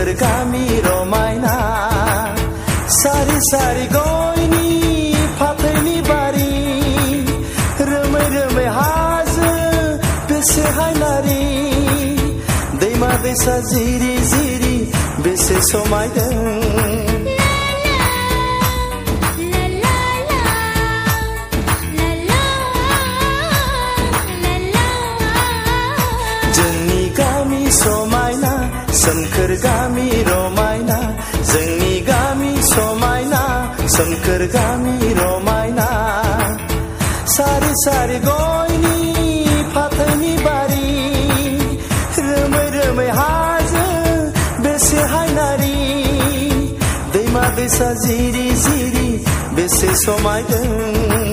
सोमखोर गामि रमायना सारि सारि गयनि फाथैनि बारि रोमै रोमै हाजो बेसे हायनारि दैमा दैसा जिरि जिरि बेसे समायदों जोंनि गामि समायना सोमखोर गामि रमायना जोंनि गामि समायना सोमखोर गामि रमायना सारि सारि गयनि फाथैनि बारि रोमै रोमै हाजो बेसे हायनारि दैमा दैसा जिरि जिरि बेसे समायदों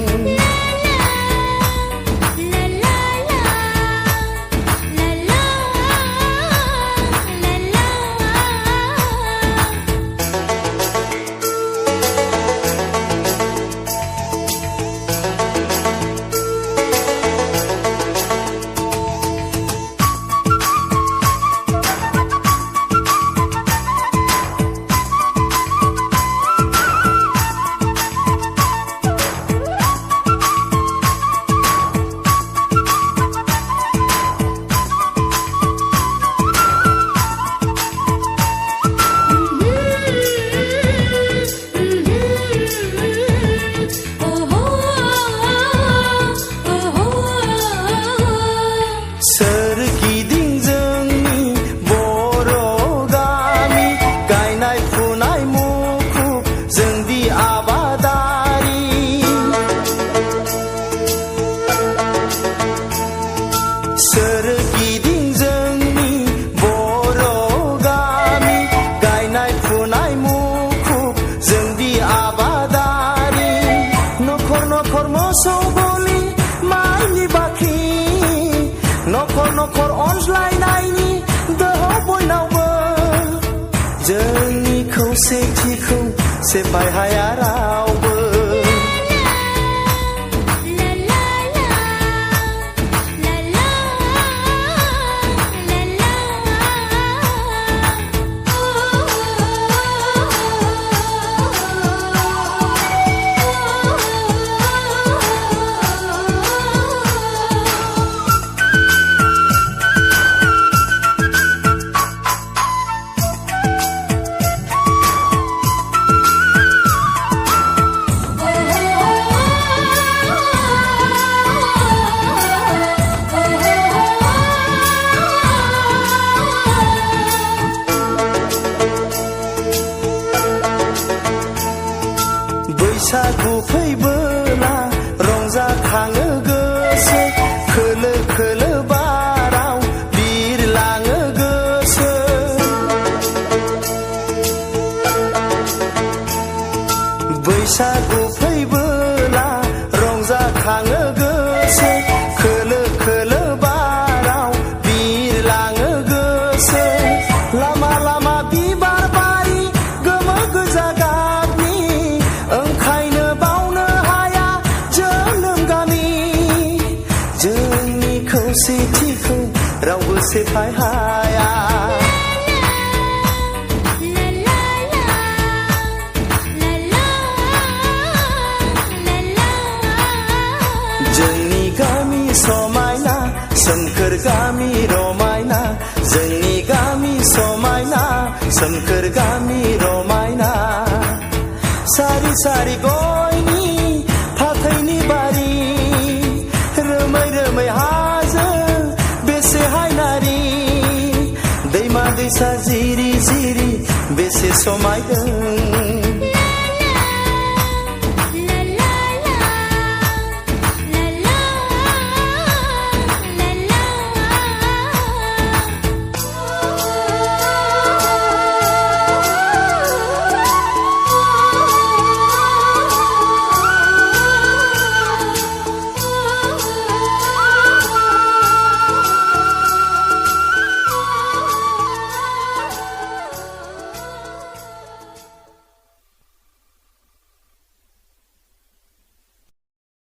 नखर नखर अनज्लायनायनि दोहौ बयनावबो जोंनि खौसेथिखौ सेफाय हाया रावबो बैसागु फैबोला रंजाखाङो गोसो खोलो खोलो बाराव बिरलाङो गोसो बैसागु फैबोला रंजाखाङो गोसो खोलो खोलो बाराव बिरलाङो गोसो लामा लामा बिबार बारि गोमो गोजा गाबनि ओंखायनो बावनो हाया जोनोम गामि जोंनि खौसेथिखौ रावबो सेफाय हाया जोंनि गामि समायना सोमखोर गामि रमायना जोंनि गामि समायना सोमखोर गामि रमायना सारि सारि गयनि फाथैनि बारि रोमै रोमै हाजो बेसे हायनारि दैमा दैसा जिरि जिरि बेसे समायदों